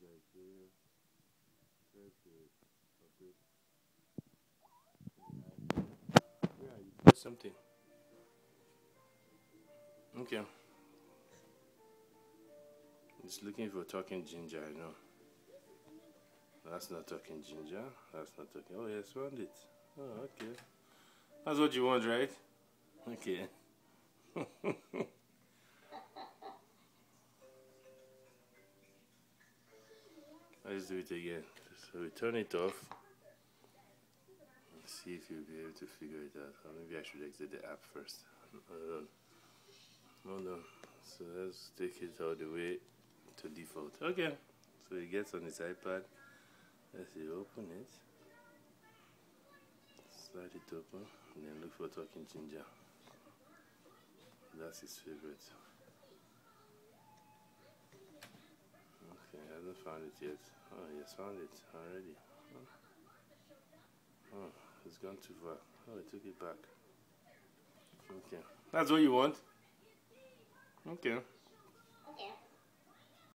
Nigeria. Try to update. Where are you? Press something. Okay. It's looking for talking ginger, I know. That's not talking ginger. That's not talking. Oh, yes, found it. Oh, okay. That's what you want, right? Okay. Let's do it again. So we turn it off. Let's see if you'll be able to figure it out. Or maybe I should exit the app first. Hold on. So let's take it all the way to default. Okay. So he gets on his iPad. Let's see, open it. Slide it open. And then look for talking ginger. That's his favorite. Okay, I haven't found it yet. Oh, yes, found it already. Oh, it's gone too far. Oh, I took it back. Okay. That's what you want? Okay.